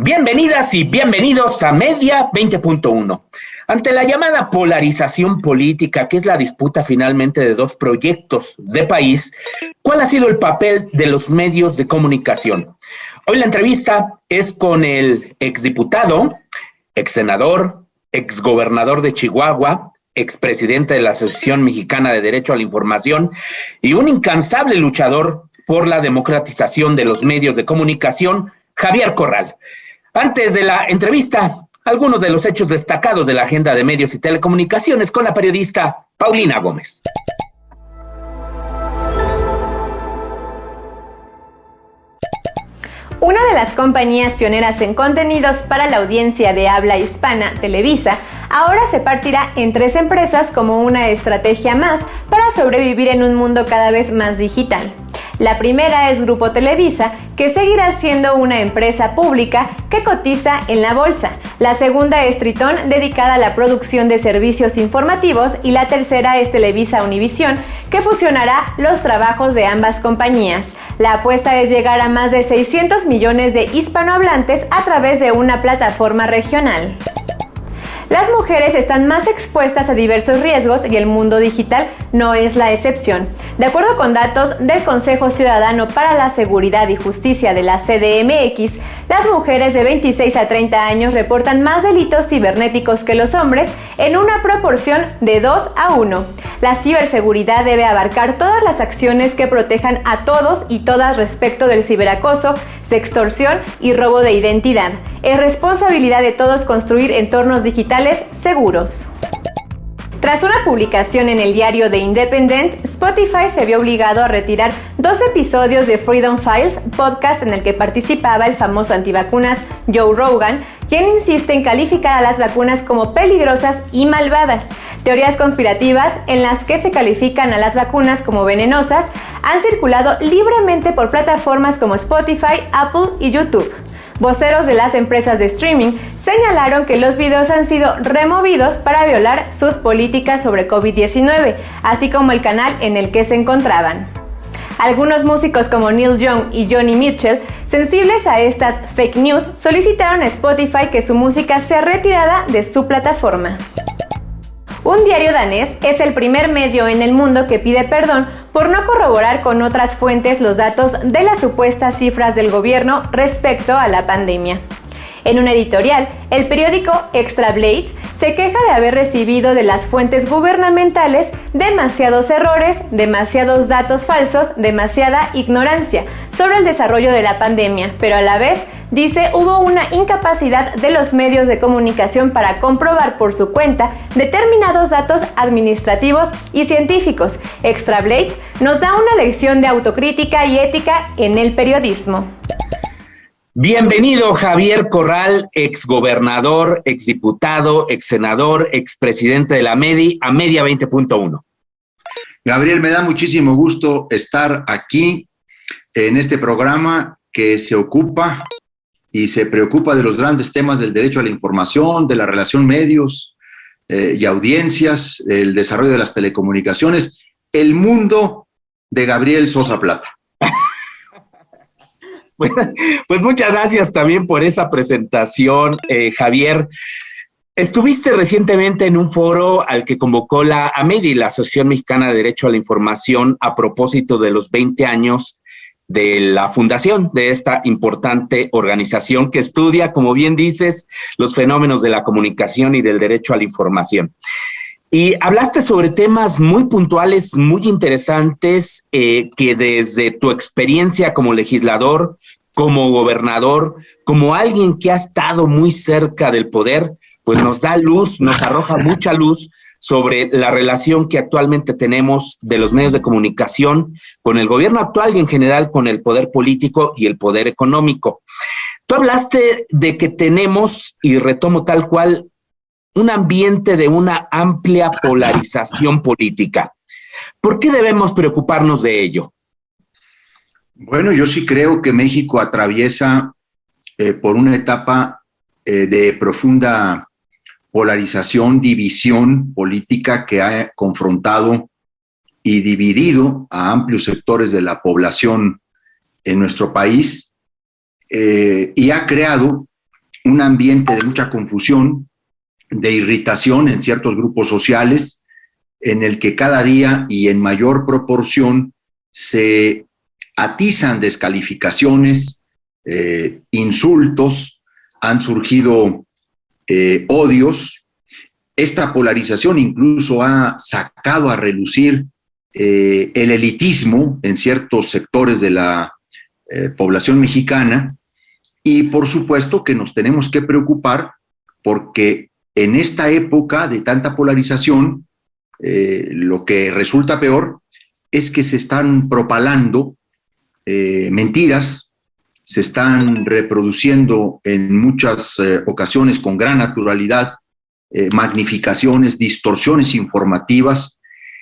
Bienvenidas y bienvenidos a Media 20.1. Ante la llamada polarización política, que es la disputa finalmente de dos proyectos de país, ¿cuál ha sido el papel de los medios de comunicación? Hoy la entrevista es con el exdiputado, exsenador, exgobernador de Chihuahua, expresidente de la Asociación Mexicana de Derecho a la Información y un incansable luchador por la democratización de los medios de comunicación, Javier Corral. Antes de la entrevista, algunos de los hechos destacados de la agenda de medios y telecomunicaciones con la periodista Paulina Gómez. Una de las compañías pioneras en contenidos para la audiencia de habla hispana, Televisa, ahora se partirá en 3 empresas como una estrategia más para sobrevivir en un mundo cada vez más digital. La primera es Grupo Televisa, que seguirá siendo una empresa pública que cotiza en la bolsa. La segunda es Tritón, dedicada a la producción de servicios informativos, y la tercera es Televisa Univisión, que fusionará los trabajos de ambas compañías. La apuesta es llegar a más de 600 millones de hispanohablantes a través de una plataforma regional. Las mujeres están más expuestas a diversos riesgos y el mundo digital no es la excepción. De acuerdo con datos del Consejo Ciudadano para la Seguridad y Justicia de la CDMX, las mujeres de 26 a 30 años reportan más delitos cibernéticos que los hombres en una proporción de 2 a 1. La ciberseguridad debe abarcar todas las acciones que protejan a todos y todas respecto del ciberacoso, sextorsión y robo de identidad. Es responsabilidad de todos construir entornos digitales seguros. Tras una publicación en el diario The Independent, Spotify se vio obligado a retirar 2 episodios de Freedom Files, podcast en el que participaba el famoso antivacunas Joe Rogan, quien insiste en calificar a las vacunas como peligrosas y malvadas. Teorías conspirativas en las que se califican a las vacunas como venenosas han circulado libremente por plataformas como Spotify, Apple y YouTube. Voceros de las empresas de streaming señalaron que los videos han sido removidos para violar sus políticas sobre COVID-19, así como el canal en el que se encontraban. Algunos músicos como Neil Young y Johnny Mitchell, sensibles a estas fake news, solicitaron a Spotify que su música sea retirada de su plataforma. Un diario danés es el primer medio en el mundo que pide perdón por no corroborar con otras fuentes los datos de las supuestas cifras del gobierno respecto a la pandemia. En un editorial, el periódico Extrablade se queja de haber recibido de las fuentes gubernamentales demasiados errores, demasiados datos falsos, demasiada ignorancia sobre el desarrollo de la pandemia, pero a la vez dice hubo una incapacidad de los medios de comunicación para comprobar por su cuenta determinados datos administrativos y científicos. Extrablade nos da una lección de autocrítica y ética en el periodismo. Bienvenido, Javier Corral, exgobernador, exdiputado, exsenador, expresidente de la MEDI, a Media 20.1. Gabriel, me da muchísimo gusto estar aquí en este programa que se ocupa y se preocupa de los grandes temas del derecho a la información, de la relación medios y audiencias, el desarrollo de las telecomunicaciones, el mundo de Gabriel Sosa Plata. Pues muchas gracias también por esa presentación, Javier. Estuviste recientemente en un foro al que convocó la AMEDI, la Asociación Mexicana de Derecho a la Información, a propósito de los 20 años de la fundación de esta importante organización que estudia, como bien dices, los fenómenos de la comunicación y del derecho a la información. Y hablaste sobre temas muy puntuales, muy interesantes, que desde tu experiencia como legislador, como gobernador, como alguien que ha estado muy cerca del poder, pues nos da luz, nos arroja mucha luz sobre la relación que actualmente tenemos de los medios de comunicación con el gobierno actual y en general con el poder político y el poder económico. Tú hablaste de que tenemos, y retomo tal cual, un ambiente de una amplia polarización política. ¿Por qué debemos preocuparnos de ello? Bueno, yo sí creo que México atraviesa por una etapa de profunda polarización, división política que ha confrontado y dividido a amplios sectores de la población en nuestro país y ha creado un ambiente de mucha confusión, de irritación en ciertos grupos sociales, en el que cada día y en mayor proporción se atizan descalificaciones, insultos, han surgido odios. Esta polarización incluso ha sacado a relucir el elitismo en ciertos sectores de la población mexicana, y por supuesto que nos tenemos que preocupar porque en esta época de tanta polarización, lo que resulta peor es que se están propalando mentiras, se están reproduciendo en muchas ocasiones con gran naturalidad magnificaciones, distorsiones informativas,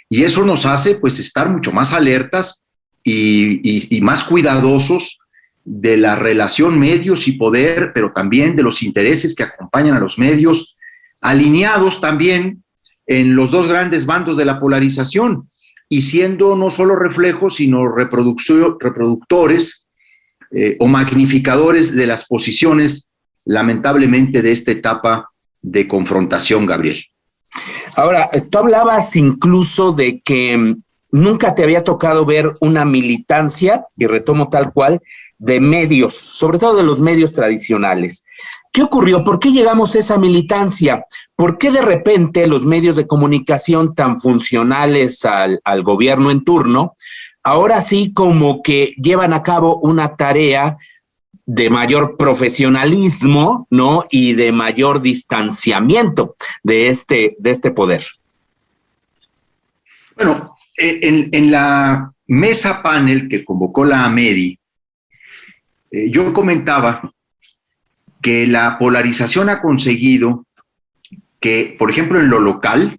y eso nos hace pues estar mucho más alertas y más cuidadosos de la relación medios y poder, pero también de los intereses que acompañan a los medios, alineados también en los dos grandes bandos de la polarización, y siendo no solo reflejos, sino reproductores o magnificadores de las posiciones, lamentablemente, de esta etapa de confrontación, Gabriel. Ahora, tú hablabas incluso de que nunca te había tocado ver una militancia, y retomo tal cual, de medios, sobre todo de los medios tradicionales. ¿Qué ocurrió? ¿Por qué llegamos a esa militancia? ¿Por qué de repente los medios de comunicación tan funcionales al gobierno en turno, ahora sí como que llevan a cabo una tarea de mayor profesionalismo, ¿no? Y de mayor distanciamiento de este poder? Bueno, en la mesa panel que convocó la AMEDI, yo comentaba que la polarización ha conseguido que, por ejemplo, en lo local,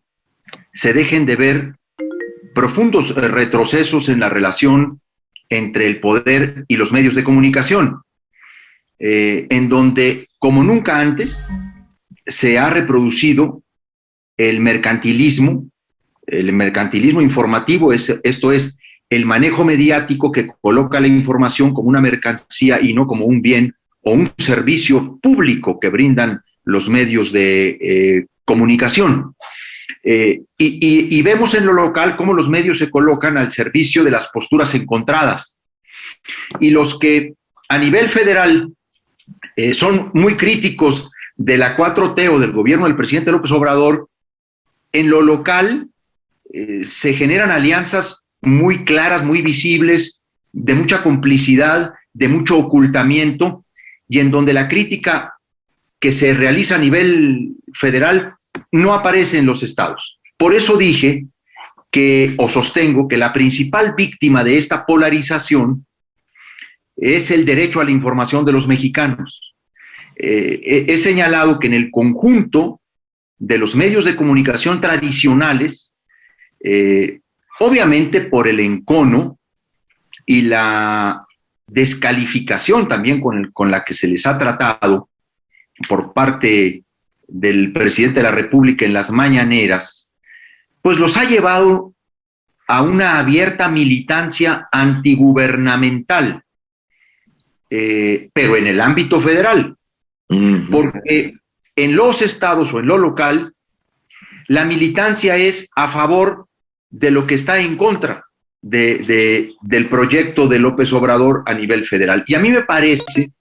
se dejen de ver profundos retrocesos en la relación entre el poder y los medios de comunicación, en donde, como nunca antes, se ha reproducido el mercantilismo informativo, esto es, el manejo mediático que coloca la información como una mercancía y no como un bien o un servicio público que brindan los medios de comunicación. Y vemos en lo local cómo los medios se colocan al servicio de las posturas encontradas. Y los que a nivel federal son muy críticos de la 4T o del gobierno del presidente López Obrador, en lo local se generan alianzas muy claras, muy visibles, de mucha complicidad, de mucho ocultamiento, y en donde la crítica que se realiza a nivel federal no aparece en los estados. Por eso dije o sostengo que la principal víctima de esta polarización es el derecho a la información de los mexicanos. He señalado que en el conjunto de los medios de comunicación tradicionales, obviamente por el encono y la descalificación también con la que se les ha tratado por parte del presidente de la República en las mañaneras, pues los ha llevado a una abierta militancia antigubernamental, pero en el ámbito federal, porque en los estados o en lo local, la militancia es a favor de lo que está en contra del proyecto de López Obrador a nivel federal. Y a mí me parece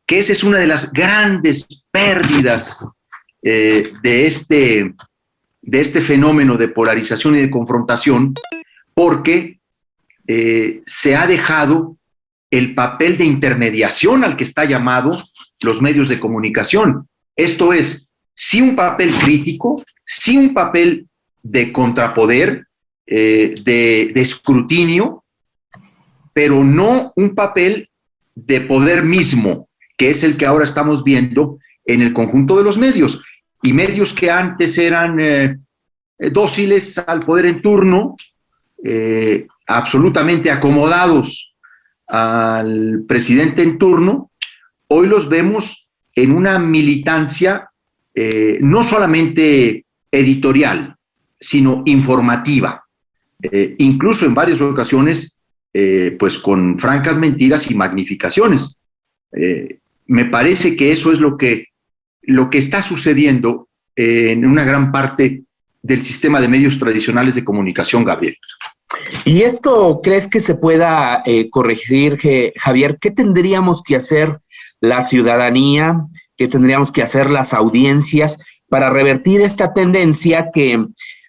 que esa es una de las grandes pérdidas de este fenómeno de polarización y de confrontación, porque se ha dejado el papel de intermediación al que está llamado los medios de comunicación. Esto es, sí un papel crítico, sí un papel de contrapoder, de escrutinio, pero no un papel de poder mismo, que es el que ahora estamos viendo en el conjunto de los medios. Y medios que antes eran dóciles al poder en turno, absolutamente acomodados al presidente en turno, hoy los vemos en una militancia no solamente editorial, sino informativa, incluso en varias ocasiones pues con francas mentiras y magnificaciones. Me parece que eso es lo que lo que está sucediendo en una gran parte del sistema de medios tradicionales de comunicación, Gabriel. ¿Y esto crees que se pueda corregir, Javier? ¿Qué tendríamos que hacer la ciudadanía? ¿Qué tendríamos que hacer las audiencias para revertir esta tendencia que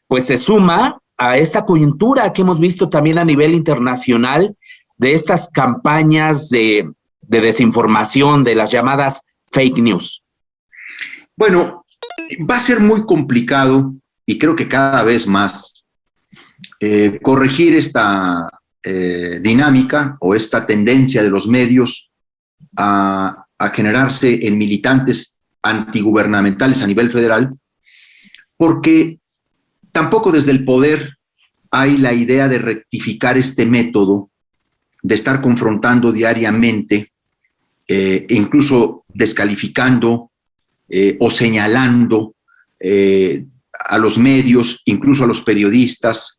pues se suma a esta coyuntura que hemos visto también a nivel internacional de estas campañas de desinformación, de las llamadas fake news? Bueno, va a ser muy complicado y creo que cada vez más corregir esta dinámica o esta tendencia de los medios a generarse en militantes antigubernamentales a nivel federal, porque tampoco desde el poder hay la idea de rectificar este método de estar confrontando diariamente, incluso descalificando o señalando a los medios, incluso a los periodistas,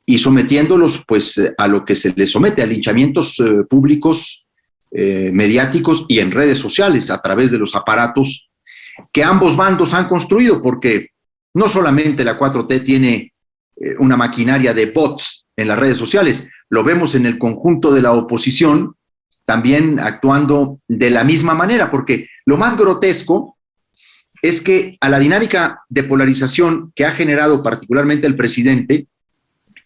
y sometiéndolos pues a lo que se les somete, a linchamientos públicos, mediáticos y en redes sociales a través de los aparatos que ambos bandos han construido, porque no solamente la 4T tiene una maquinaria de bots en las redes sociales, lo vemos en el conjunto de la oposición también actuando de la misma manera, porque lo más grotesco es que a la dinámica de polarización que ha generado particularmente el presidente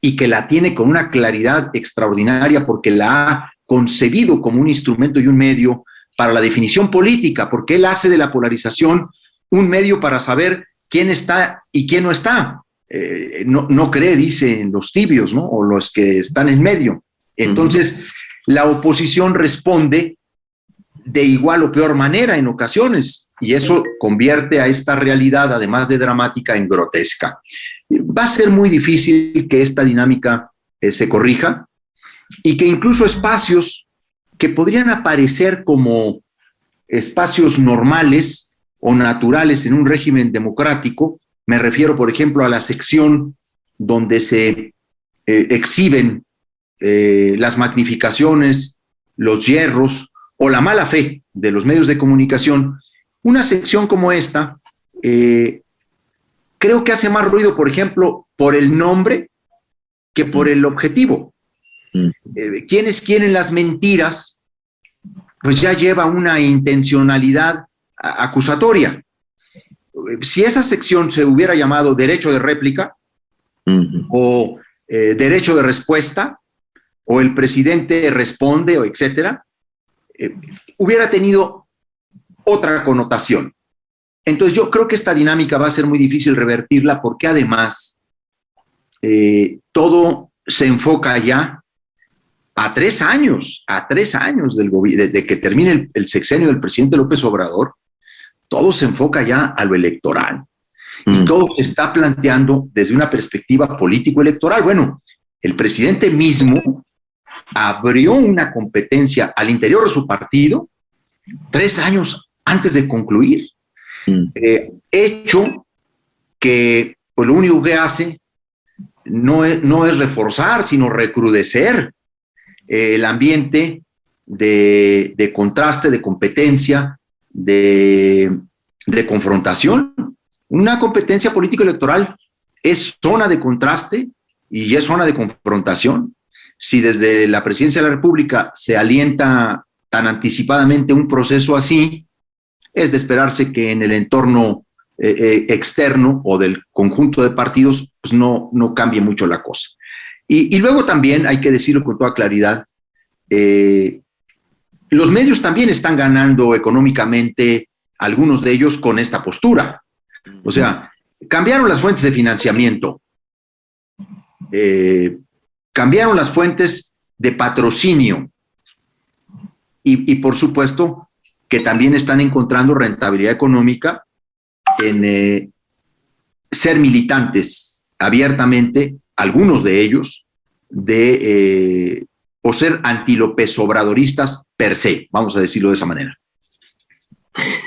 y que la tiene con una claridad extraordinaria porque la ha concebido como un instrumento y un medio para la definición política, porque él hace de la polarización un medio para saber quién está y quién no está. No cree, dicen los tibios, ¿no? O los que están en medio. Entonces, la oposición responde de igual o peor manera en ocasiones, y eso convierte a esta realidad, además de dramática, en grotesca. Va a ser muy difícil que esta dinámica se corrija y que incluso espacios que podrían aparecer como espacios normales o naturales en un régimen democrático, me refiero, por ejemplo, a la sección donde se exhiben las magnificaciones, los yerros o la mala fe de los medios de comunicación. Una sección como esta creo que hace más ruido, por ejemplo, por el nombre que por el objetivo. Quienes quieren las mentiras, pues ya lleva una intencionalidad acusatoria. Si esa sección se hubiera llamado derecho de réplica o derecho de respuesta o el presidente responde o etcétera, hubiera tenido otra connotación. Entonces yo creo que esta dinámica va a ser muy difícil revertirla porque además todo se enfoca ya a 3 años de que termine el sexenio del presidente López Obrador. Todo se enfoca ya a lo electoral y todo se está planteando desde una perspectiva político-electoral. Bueno, el presidente mismo abrió una competencia al interior de su partido 3 años antes de concluir, hecho que pues, lo único que hace no es reforzar, sino recrudecer el ambiente de contraste, de competencia, de confrontación. Una competencia político-electoral es zona de contraste y es zona de confrontación. Si desde la Presidencia de la República se alienta tan anticipadamente un proceso así, es de esperarse que en el entorno externo o del conjunto de partidos pues no cambie mucho la cosa. Y luego también hay que decirlo con toda claridad, los medios también están ganando económicamente, algunos de ellos con esta postura. O sea, cambiaron las fuentes de financiamiento, cambiaron las fuentes de patrocinio y por supuesto que también están encontrando rentabilidad económica en ser militantes abiertamente, algunos de ellos, o ser anti-López Obradoristas per se, vamos a decirlo de esa manera.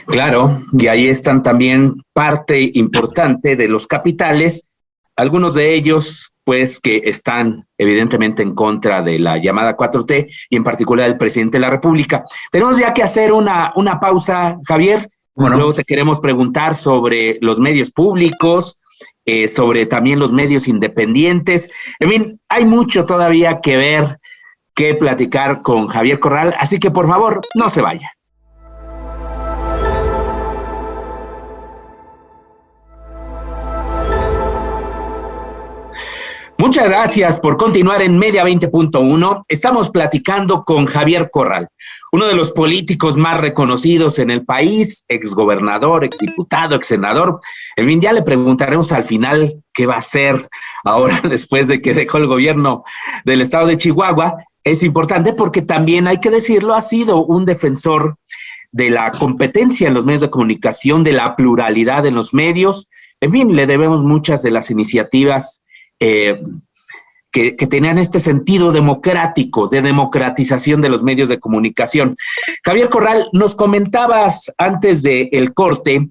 Claro, y ahí están también parte importante de los capitales, algunos de ellos pues que están evidentemente en contra de la llamada 4T y en particular del presidente de la República. Tenemos ya que hacer una pausa, Javier. Bueno, Luego te queremos preguntar sobre los medios públicos, sobre también los medios independientes. En fin, hay mucho todavía que ver, que platicar con Javier Corral, así que por favor, no se vaya. Muchas gracias por continuar en Media 20.1. Estamos platicando con Javier Corral, uno de los políticos más reconocidos en el país, exgobernador, exdiputado, exsenador. En fin, ya le preguntaremos al final qué va a hacer ahora después de que dejó el gobierno del estado de Chihuahua. Es importante porque también, hay que decirlo, ha sido un defensor de la competencia en los medios de comunicación, de la pluralidad en los medios. En fin, le debemos muchas de las iniciativas que tenían este sentido democrático, de democratización de los medios de comunicación. Javier Corral, nos comentabas antes del corte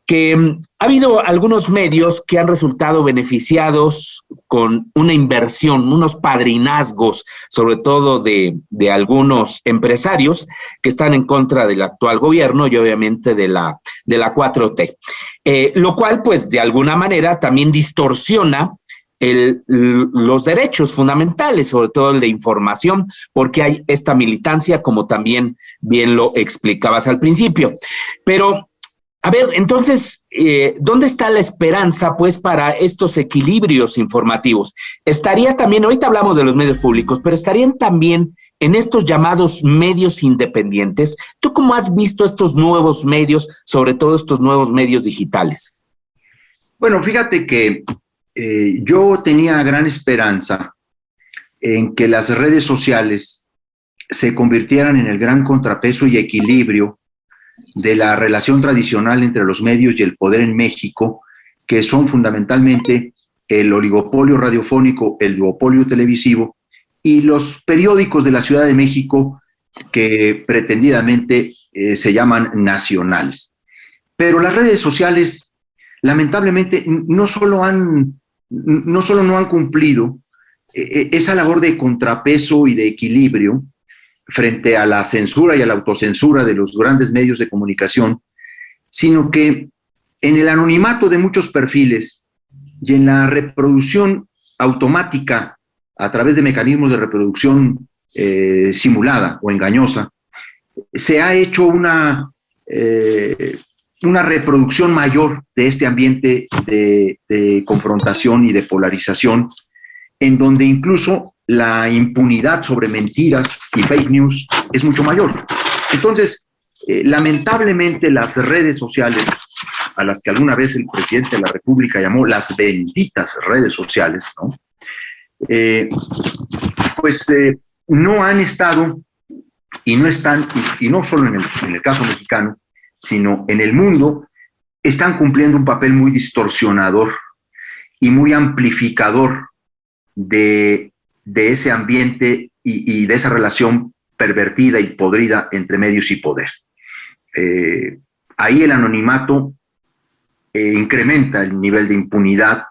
que ha habido algunos medios que han resultado beneficiados con una inversión, unos padrinazgos, sobre todo de algunos empresarios que están en contra del actual gobierno y obviamente de la 4T. Lo cual, pues, de alguna manera también distorsiona los derechos fundamentales, sobre todo el de información, porque hay esta militancia, como también bien lo explicabas al principio. Pero, a ver, entonces, ¿dónde está la esperanza, pues, para estos equilibrios informativos? Estaría también, ahorita hablamos de los medios públicos, pero estarían también en estos llamados medios independientes. ¿Tú cómo has visto estos nuevos medios, sobre todo estos nuevos medios digitales? bueno, fíjate que yo tenía gran esperanza en que las redes sociales se convirtieran en el gran contrapeso y equilibrio de la relación tradicional entre los medios y el poder en México, que son fundamentalmente el oligopolio radiofónico, el duopolio televisivo y los periódicos de la Ciudad de México que pretendidamente se llaman nacionales. Pero las redes sociales, lamentablemente, no solo no han cumplido esa labor de contrapeso y de equilibrio frente a la censura y a la autocensura de los grandes medios de comunicación, sino que en el anonimato de muchos perfiles y en la reproducción automática a través de mecanismos de reproducción simulada o engañosa, se ha hecho una reproducción mayor de este ambiente de confrontación y de polarización, en donde incluso la impunidad sobre mentiras y fake news es mucho mayor. Entonces, lamentablemente las redes sociales, a las que alguna vez el presidente de la República llamó las benditas redes sociales, ¿no? No han estado y no están, y no solo en el caso mexicano, sino en el mundo, están cumpliendo un papel muy distorsionador y muy amplificador de ese ambiente y de esa relación pervertida y podrida entre medios y poder. Ahí el anonimato incrementa el nivel de impunidad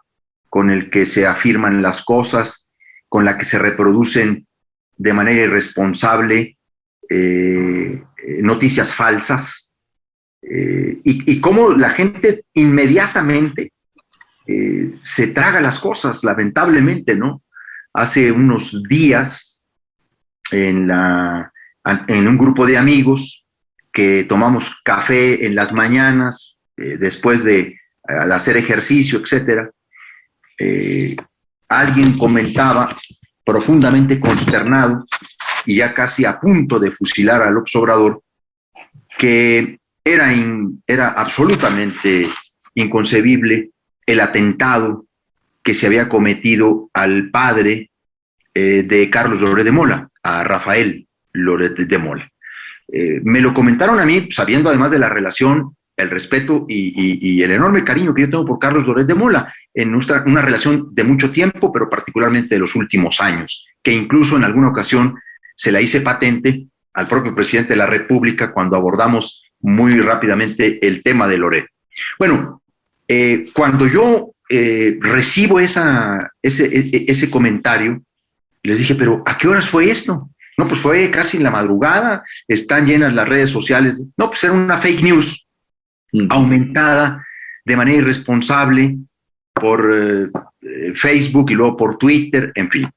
con el que se afirman las cosas, con la que se reproducen de manera irresponsable noticias falsas, y cómo la gente inmediatamente se traga las cosas, lamentablemente, ¿no? Hace unos días, en un grupo de amigos que tomamos café en las mañanas, después de hacer ejercicio, etcétera, alguien comentaba, profundamente consternado y ya casi a punto de fusilar a López Obrador, que era absolutamente inconcebible el atentado que se había cometido al padre de Carlos Loret de Mola, a Rafael Loret de Mola. Me lo comentaron a mí, sabiendo además de la relación, el respeto y el enorme cariño que yo tengo por Carlos Loret de Mola, en una relación de mucho tiempo, pero particularmente de los últimos años, que incluso en alguna ocasión se la hice patente al propio presidente de la República cuando abordamos muy rápidamente el tema de Loret. Bueno, cuando yo recibo ese comentario, les dije, pero ¿a qué horas fue esto? No, pues fue casi en la madrugada, están llenas las redes sociales. No, pues era una fake news. aumentada de manera irresponsable por Facebook y luego por Twitter, en fin.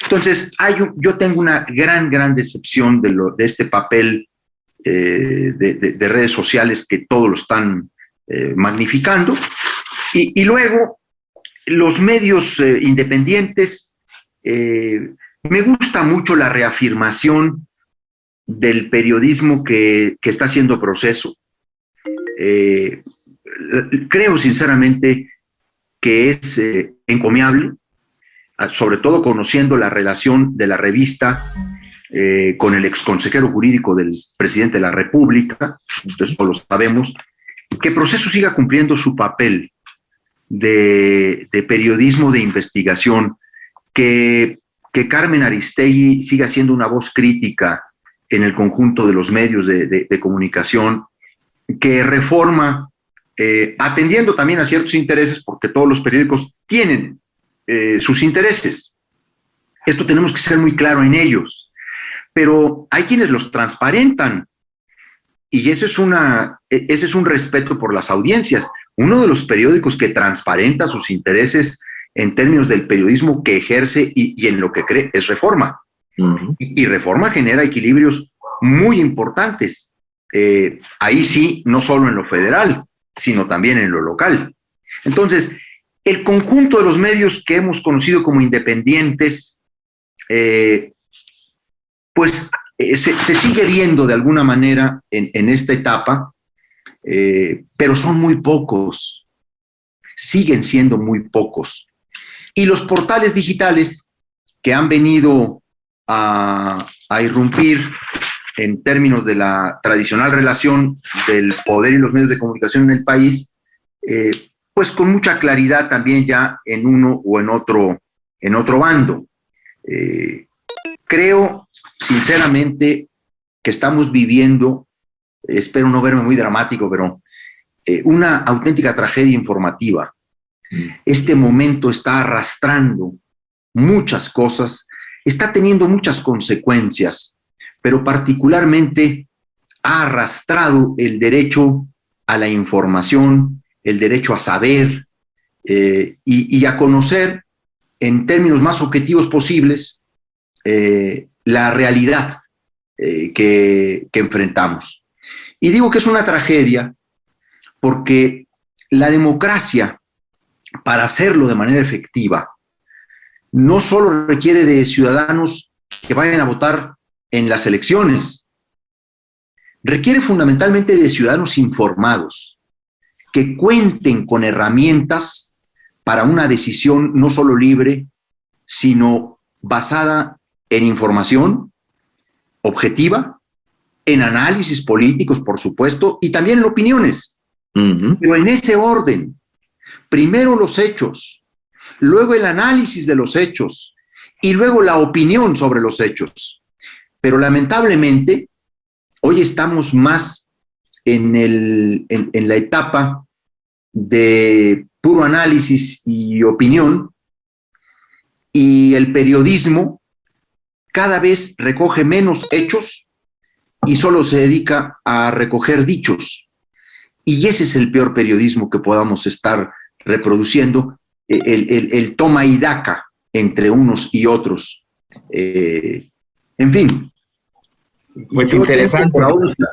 Entonces, yo tengo una gran decepción de este papel de redes sociales que todos lo están magnificando. Y luego, los medios independientes, me gusta mucho la reafirmación del periodismo que está haciendo proceso. Creo sinceramente que es encomiable, sobre todo conociendo la relación de la revista con el exconsejero jurídico del presidente de la República, entonces todos lo sabemos, que Proceso siga cumpliendo su papel de periodismo de investigación, que Carmen Aristegui siga siendo una voz crítica en el conjunto de los medios de comunicación, que Reforma, atendiendo también a ciertos intereses, porque todos los periódicos tienen sus intereses. Esto tenemos que ser muy claro en ellos, pero hay quienes los transparentan, y ese es un respeto por las audiencias. Uno de los periódicos que transparenta sus intereses en términos del periodismo que ejerce y en lo que cree es Reforma. Uh-huh. Y Reforma genera equilibrios muy importantes. Ahí sí, no solo en lo federal, sino también en lo local. Entonces, el conjunto de los medios que hemos conocido como independientes, pues se sigue viendo de alguna manera en esta etapa, pero son muy pocos, siguen siendo muy pocos. Y los portales digitales que han venido a irrumpir en términos de la tradicional relación del poder y los medios de comunicación en el país, pues con mucha claridad también ya en uno o en otro bando. Creo sinceramente que estamos viviendo, espero no verme muy dramático, pero una auténtica tragedia informativa. Este momento está arrastrando muchas cosas, está teniendo muchas consecuencias, pero particularmente ha arrastrado el derecho a la información, el derecho a saber y a conocer en términos más objetivos posibles la realidad que enfrentamos. Y digo que es una tragedia porque la democracia, para hacerlo de manera efectiva, no solo requiere de ciudadanos que vayan a votar en las elecciones, requiere fundamentalmente de ciudadanos informados, que cuenten con herramientas para una decisión no solo libre, sino basada en información objetiva, en análisis políticos, por supuesto, y también en opiniones. Uh-huh. Pero en ese orden, primero los hechos, luego el análisis de los hechos y luego la opinión sobre los hechos. Pero lamentablemente, hoy estamos más en la etapa de puro análisis y opinión, y el periodismo cada vez recoge menos hechos y solo se dedica a recoger dichos. Y ese es el peor periodismo que podamos estar reproduciendo, el toma y daca entre unos y otros. En fin. Pues interesante.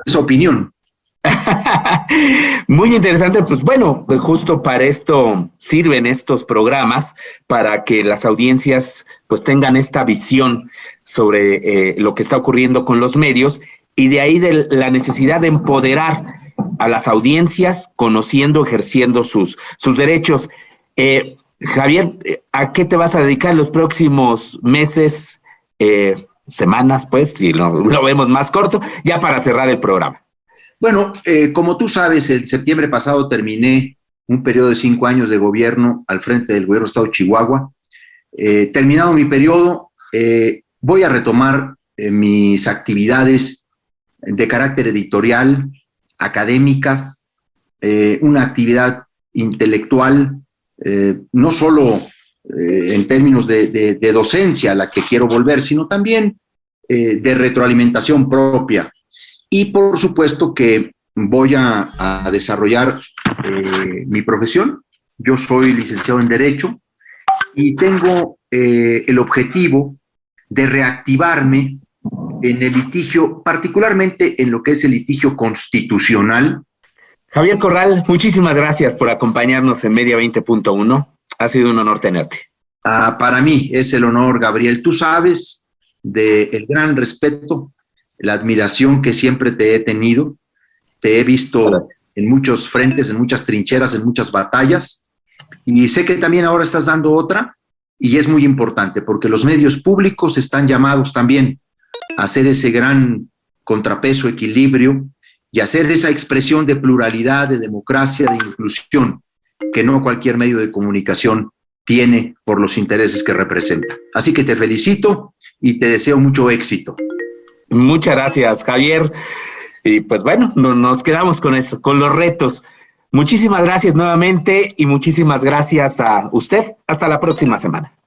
Esa opinión. Muy interesante, pues bueno, pues justo para esto sirven estos programas, para que las audiencias pues tengan esta visión sobre lo que está ocurriendo con los medios, y de ahí de la necesidad de empoderar a las audiencias, conociendo, ejerciendo sus derechos. Javier, ¿a qué te vas a dedicar los próximos meses, semanas, pues, si lo vemos más corto, ya para cerrar el programa? Bueno, como tú sabes, el septiembre pasado terminé un periodo de 5 años de gobierno al frente del gobierno del estado de Chihuahua. Terminado mi periodo, voy a retomar mis actividades de carácter editorial, académicas, una actividad intelectual, no solo en términos de docencia a la que quiero volver, sino también de retroalimentación propia. Y por supuesto que voy a desarrollar mi profesión. Yo soy licenciado en Derecho y tengo el objetivo de reactivarme en el litigio, particularmente en lo que es el litigio constitucional. Javier Corral, muchísimas gracias por acompañarnos en Media 20.1. Ha sido un honor tenerte. Para mí es el honor, Gabriel. Tú sabes del gran respeto, la admiración que siempre te he tenido. Te he visto en muchos frentes, en muchas trincheras, en muchas batallas. Y sé que también ahora estás dando otra, y es muy importante porque los medios públicos están llamados también a hacer ese gran contrapeso, equilibrio, y hacer esa expresión de pluralidad, de democracia, de inclusión, que no cualquier medio de comunicación tiene por los intereses que representa. Así que te felicito y te deseo mucho éxito. Muchas gracias, Javier. Y pues bueno, nos quedamos con eso, con los retos. Muchísimas gracias nuevamente y muchísimas gracias a usted. Hasta la próxima semana.